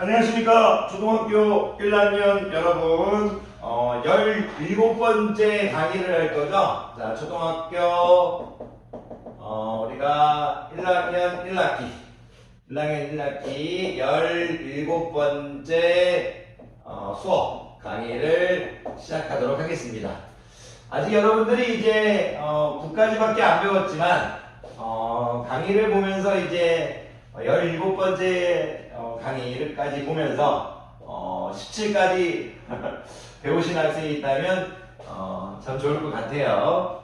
안녕하십니까. 초등학교 1학년 여러분, 17번째 강의를 할 거죠. 자, 초등학교, 우리가 1학년 1학기 17번째 수업 강의를 시작하도록 하겠습니다. 아직 여러분들이 이제 9까지밖에 안 배웠지만 강의를 보면서 이제 17번째 강의를까지 보면서 17까지 배우신 학생이 있다면 참 좋을 것 같아요.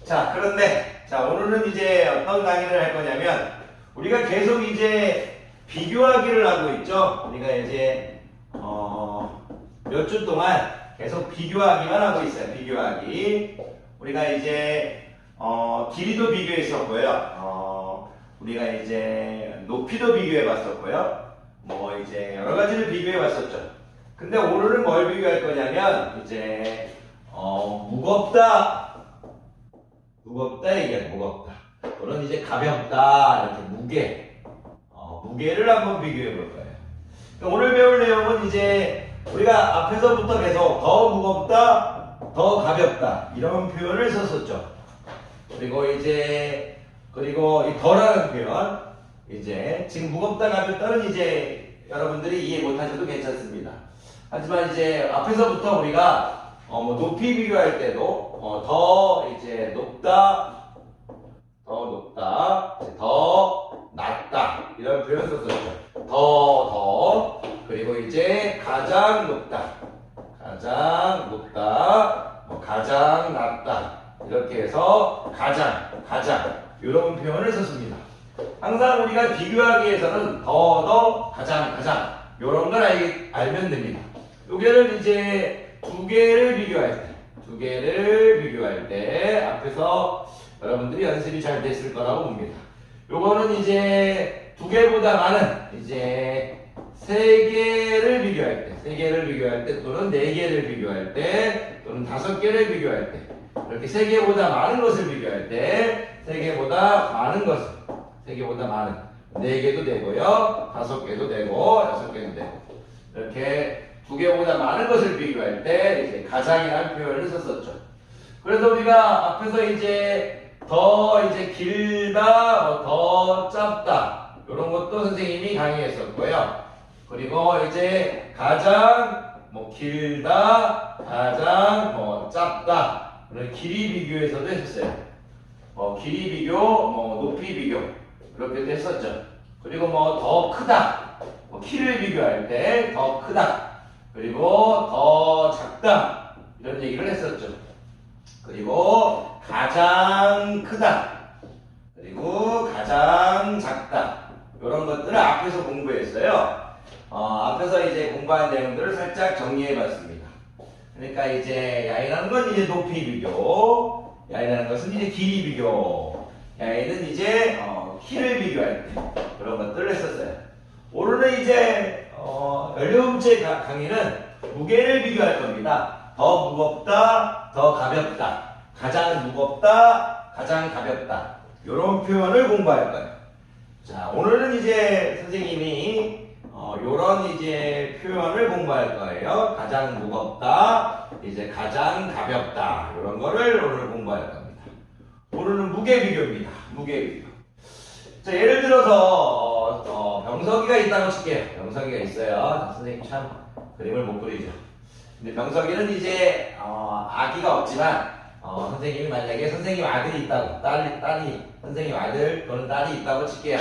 자, 그런데 오늘은 이제 어떤 강의를 할 거냐면 우리가 계속 이제 비교하기를 하고 있죠. 우리가 이제 몇 주 동안 계속 비교하기만 하고 있어요. 비교하기. 우리가 이제 길이도 비교했었고요. 우리가 이제 높이도 비교해 봤었고요. 뭐 이제 여러 가지를 비교해 봤었죠. 근데 오늘은 뭘 비교할 거냐면 이제 무겁다 이게 무겁다. 또는 이제 가볍다 이렇게 무게를 한번 비교해 볼 거예요. 그러니까 오늘 배울 내용은 이제 우리가 앞에서부터 계속 더 무겁다, 더 가볍다 이런 표현을 썼었죠. 그리고 이 더라는 표현, 이제 지금 무겁다 가볍다는 이제 여러분들이 이해 못하셔도 괜찮습니다. 하지만 이제 앞에서부터 우리가 뭐 높이 비교할 때도 더 이제 높다, 더 낮다 이런 표현 썼었죠. 더 그리고 이제 가장 높다, 가장 낮다 이렇게 해서 가장 이런 표현을 썼습니다. 항상 우리가 비교하기위해서는 더, 가장 이런 걸 알면 됩니다. 요게를 이제 두 개를 비교할 때 앞에서 여러분들이 연습이 잘 됐을 거라고 봅니다. 요거는 이제 두 개보다 많은 이제 세 개를 비교할 때 또는 네 개를 비교할 때 또는 다섯 개를 비교할 때 이렇게 세 개보다 많은 것을 비교할 때 세 개보다 많은 네 개도 되고요, 다섯 개도 되고, 여섯 개도 되고 이렇게 두 개보다 많은 것을 비교할 때 이제 가장이라는 표현을 썼었죠. 그래서 우리가 앞에서 이제 더 이제 길다, 더 짧다 이런 것도 선생님이 강의했었고요. 그리고 이제 가장 길다, 가장 짧다 그런 길이 비교에서도 했었어요. 길이 비교, 높이 비교 이렇게도 했었죠. 그리고 더 크다, 키를 비교할 때 더 크다, 그리고 더 작다 이런 얘기를 했었죠. 그리고 가장 크다, 그리고 가장 작다 이런 것들을 앞에서 공부했어요. 앞에서 이제 공부한 내용들을 살짝 정리해 봤습니다. 그러니까 이제 야이라는 건 이제 높이 비교, 야이라는 것은 이제 길이 비교, 야이는 이제 키를 비교할 때 그런 것들을 했었어요. 오늘은 이제 17번째 강의는 무게를 비교할 겁니다. 더 무겁다, 더 가볍다, 가장 무겁다, 가장 가볍다 이런 표현을 공부할 거예요. 자, 오늘은 이제 선생님이 요런 이제 표현을 공부할 거예요. 가장 무겁다, 이제 가장 가볍다 이런 거를 오늘 공부할 겁니다. 오늘은 무게 비교입니다. 무게 비교. 자, 예를 들어서 병석이가 있다고 칠게요. 병석이가 있어요. 선생님 참 그림을 못 그리죠. 근데 병석이는 이제 아기가 없지만 선생님이 만약에 선생님 아들이 있다고, 딸이 선생님 아들 또는 딸이 있다고 칠게요.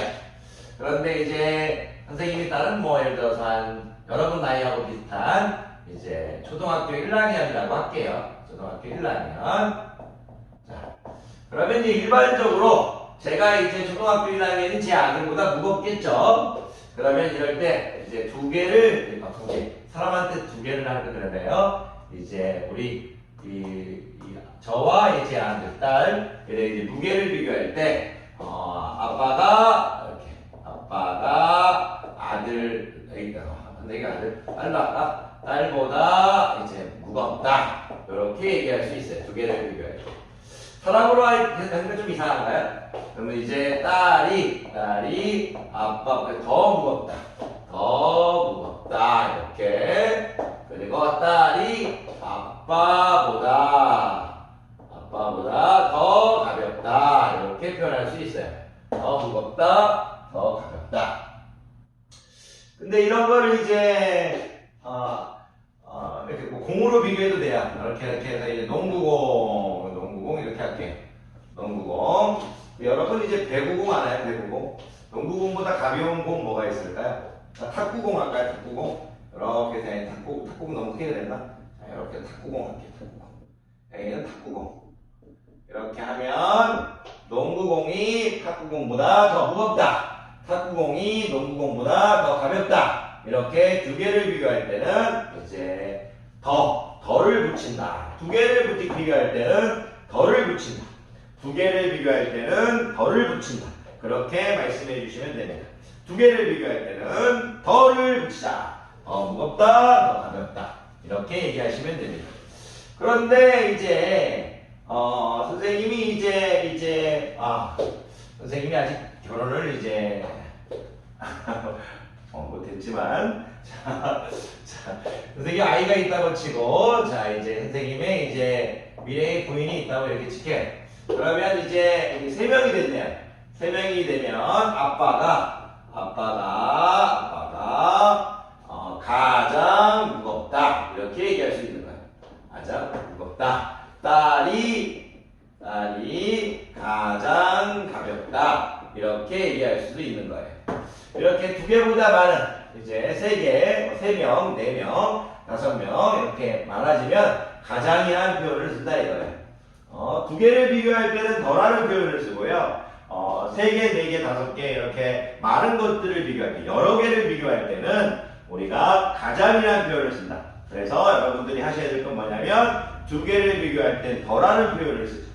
그런데 이제 선생님이 딸은 예를 들어서 한 여러분 나이하고 비슷한 이제 초등학교 1학년이라고 할게요. 초등학교 1학년. 자, 그러면 이제 일반적으로 제가 이제 초등학교 1학년인 제 아들보다 무겁겠죠. 그러면 이럴 때 이제 사람한테 두 개를 하는 그러네요. 이제 우리 저와 제 아들, 딸 이제 무게를 비교할 때 아빠가 딸보다 이제 무겁다 이렇게 얘기할 수 있어요. 두 개를 비교할 때. 사람으로 하니까 좀 이상한가요? 그러면 이제 딸이 아빠보다 더 무겁다. 더 무겁다. 이렇게. 그리고 딸이 아빠보다 더 가볍다. 이렇게 표현할 수 있어요. 더 무겁다, 더 가볍다. 근데 이런 거를 이제 이렇게 뭐 공으로 비교해도 돼요. 이렇게 해서 이제 농구공 이렇게 할게요. 농구공. 여러분 이제 배구공 아나요? 배구공. 농구공보다 가벼운 공 뭐가 있을까요? 탁구공 할까요? 탁구공. 이렇게 된 탁구공 너무 크게 됐나? 자, 이렇게 탁구공 할게요. 탁구공. 여기는 탁구공. 이렇게 하면 농구공이 탁구공보다 더 무겁다. 탁구공이 농구공보다 더 가볍다. 이렇게 두 개를 비교할 때는 이제 덜을 붙인다. 두 개를 비교할 때는 덜을 붙인다. 두 개를 비교할 때는 덜을 붙인다. 그렇게 말씀해 주시면 됩니다. 두 개를 비교할 때는 덜을 붙이자. 더 무겁다, 더 가볍다. 이렇게 얘기하시면 됩니다. 그런데 이제 선생님이 선생님이 아직 결혼을 이제 못했지만 자, 선생님 아이가 있다고 치고 자 이제 선생님의 이제 미래의 부인이 있다고 이렇게 칠게요. 그러면 이제 세 명이 됐네요. 세 명이 되면 아빠가 가장 무겁다 이렇게 얘기할 수 있는 거예요. 가장 무겁다. 딸이 가장 가볍다 이렇게 얘기할 수도 있는 거예요. 이렇게 두 개보다 많은 이제 세 개, 세 명, 네 명, 다섯 명 이렇게 많아지면 가장이라는 표현을 쓴다 이거예요. 두 개를 비교할 때는 더라는 표현을 쓰고요. 세 개, 네 개, 다섯 개 이렇게 많은 것들을 비교할 때, 여러 개를 비교할 때는 우리가 가장이라는 표현을 쓴다. 그래서 여러분들이 하셔야 될 건 뭐냐면 두 개를 비교할 땐 더라는 표현을 쓰죠.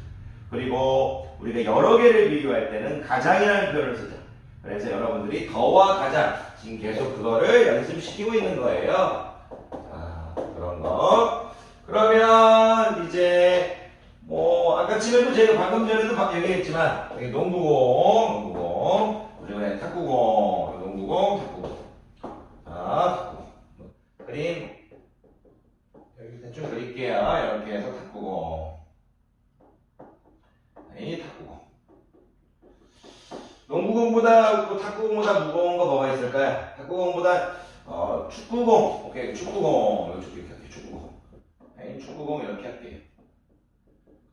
그리고 우리가 여러 개를 비교할 때는 가장이라는 표현을 쓰죠. 그래서 여러분들이 더와 가장 지금 계속 그거를 연습시키고 있는 거예요. 그런 거. 그러면 이제 뭐 아까 집에도 제가 방금 전에도 얘기했지만 여기 농구공 그리고 탁구공, 농구공, 탁구공. 탁구공. 그림 여기 대충 그릴게요. 이렇게 해서 탁구공. 탁구공. 농구공보다 탁구공보다 무거운 거 뭐가 있을까요? 탁구공보다 축구공. 오케이, 축구공. 여기 이렇게 할게요. 축구공. 축구공 이렇게 할게요.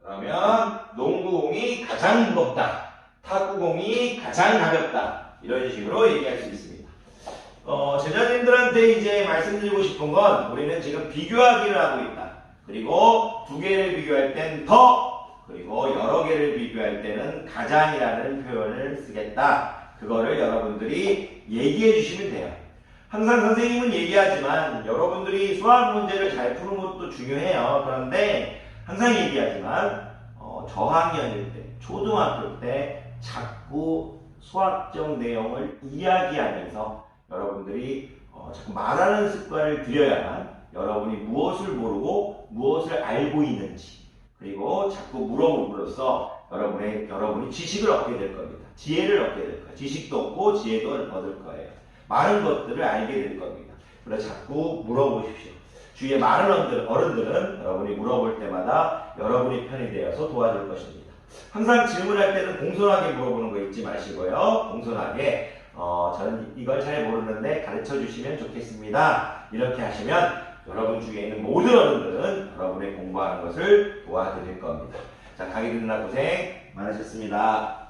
그러면 농구공이 가장 무겁다. 탁구공이 가장 가볍다. 이런 식으로 얘기할 수 있습니다. 제자님들한테 이제 말씀드리고 싶은 건 우리는 지금 비교하기를 하고 있다. 그리고 두 개를 비교할 땐 더, 그리고 여러 개를 비교할 때는 가장이라는 표현을 쓰겠다. 그거를 여러분들이 얘기해 주시면 돼요. 항상 선생님은 얘기하지만 여러분들이 수학 문제를 잘 푸는 것도 중요해요. 그런데 항상 얘기하지만 저학년일 때, 초등학교 때 자꾸 수학적 내용을 이야기하면서 여러분들이 자꾸 말하는 습관을 들여야만 여러분이 무엇을 모르고 무엇을 알고 있는지 그리고 자꾸 물어봄으로써 여러분이 지식을 얻게 될 겁니다. 지혜를 얻게 될 거예요. 지식도 얻고 지혜도 얻을 거예요. 많은 것들을 알게 될 겁니다. 그래서 자꾸 물어보십시오. 주위에 많은 어른들은 여러분이 물어볼 때마다 여러분의 편이 되어서 도와줄 것입니다. 항상 질문할 때는 공손하게 물어보는 거 잊지 마시고요. 공손하게 저는 이걸 잘 모르는데 가르쳐 주시면 좋겠습니다. 이렇게 하시면 여러분 주위에 있는 모든 어른들은 여러분의 공부하는 것을 도와드릴 겁니다. 자, 강의 듣느라 고생 많으셨습니다.